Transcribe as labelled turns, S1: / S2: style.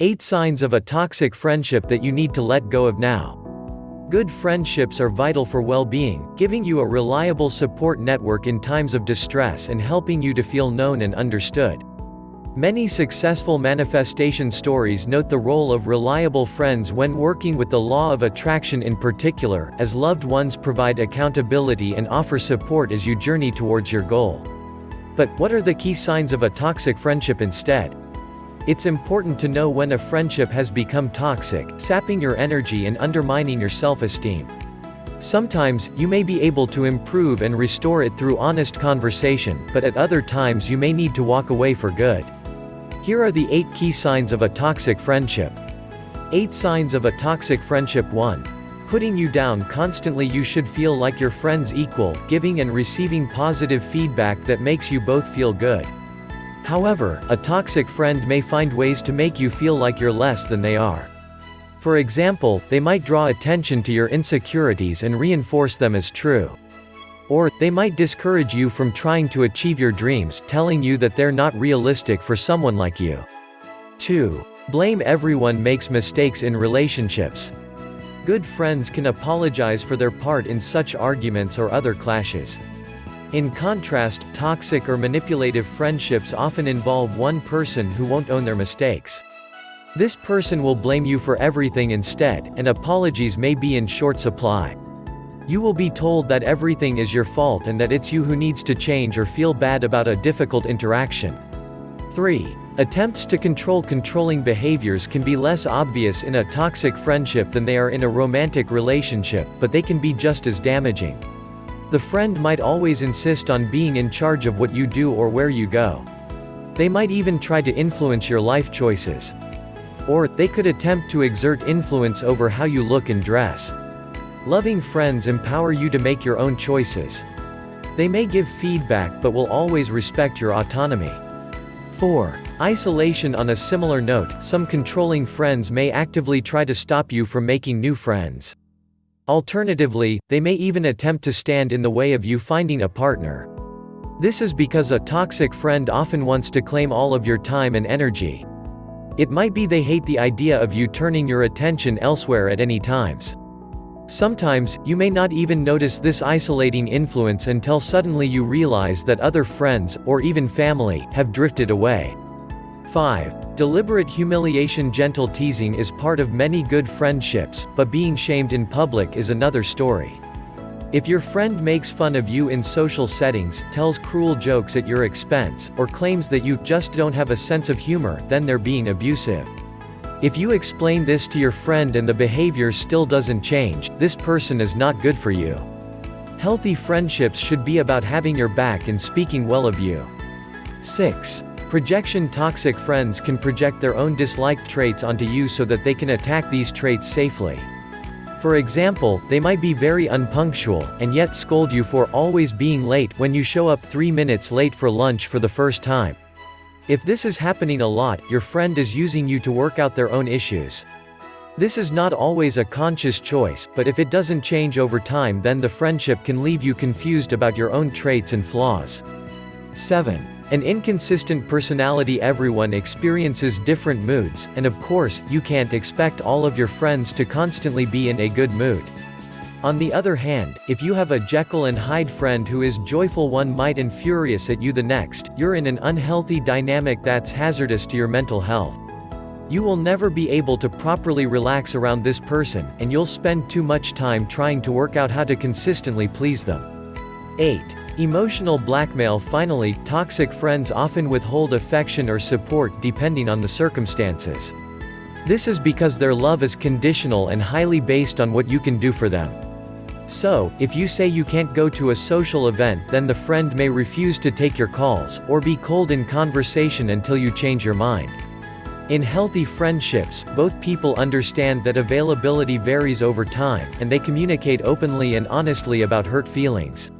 S1: 8 signs of a toxic friendship that you need to let go of now. Good friendships are vital for well-being, giving you a reliable support network in times of distress and helping you to feel known and understood. Many successful manifestation stories note the role of reliable friends when working with the law of attraction in particular, as loved ones provide accountability and offer support as you journey towards your goal. But, what are the key signs of a toxic friendship instead? It's important to know when a friendship has become toxic, sapping your energy and undermining your self-esteem. Sometimes, you may be able to improve and restore it through honest conversation, but at other times you may need to walk away for good. Here are the 8 key signs of a toxic friendship. 8 signs of a toxic friendship. 1. Putting you down constantly. You should feel like your friend's equal, giving and receiving positive feedback that makes you both feel good. However, a toxic friend may find ways to make you feel like you're less than they are. For example, they might draw attention to your insecurities and reinforce them as true. Or, they might discourage you from trying to achieve your dreams, telling you that they're not realistic for someone like you. 2. Blame. Everyone makes mistakes in relationships. Good friends can apologize for their part in such arguments or other clashes. In contrast, toxic or manipulative friendships often involve one person who won't own their mistakes. This person will blame you for everything instead, and apologies may be in short supply. You will be told that everything is your fault and that it's you who needs to change or feel bad about a difficult interaction. 3. Attempts to control. Controlling behaviors can be less obvious in a toxic friendship than they are in a romantic relationship, but they can be just as damaging. The friend might always insist on being in charge of what you do or where you go. They might even try to influence your life choices. Or, they could attempt to exert influence over how you look and dress. Loving friends empower you to make your own choices. They may give feedback but will always respect your autonomy. 4. Isolation. On a similar note, some controlling friends may actively try to stop you from making new friends. Alternatively, they may even attempt to stand in the way of you finding a partner. This is because a toxic friend often wants to claim all of your time and energy. It might be they hate the idea of you turning your attention elsewhere at any times. Sometimes, you may not even notice this isolating influence until suddenly you realize that other friends, or even family, have drifted away. 5. Deliberate humiliation. Gentle teasing is part of many good friendships, but being shamed in public is another story. If your friend makes fun of you in social settings, tells cruel jokes at your expense, or claims that you just don't have a sense of humor, then they're being abusive. If you explain this to your friend and the behavior still doesn't change, this person is not good for you. Healthy friendships should be about having your back and speaking well of you. 6. Projection. Toxic friends can project their own disliked traits onto you so that they can attack these traits safely. For example, they might be very unpunctual, and yet scold you for always being late when you show up 3 minutes late for lunch for the first time. If this is happening a lot, your friend is using you to work out their own issues. This is not always a conscious choice, but if it doesn't change over time, then the friendship can leave you confused about your own traits and flaws. 7. An inconsistent personality. Everyone experiences different moods, and of course, you can't expect all of your friends to constantly be in a good mood. On the other hand, if you have a Jekyll and Hyde friend who is joyful one night and furious at you the next, you're in an unhealthy dynamic that's hazardous to your mental health. You will never be able to properly relax around this person, and you'll spend too much time trying to work out how to consistently please them. 8. Emotional blackmail. Finally, toxic friends often withhold affection or support depending on the circumstances. This is because their love is conditional and highly based on what you can do for them. So, if you say you can't go to a social event, then the friend may refuse to take your calls, or be cold in conversation until you change your mind. In healthy friendships, both people understand that availability varies over time, and they communicate openly and honestly about hurt feelings.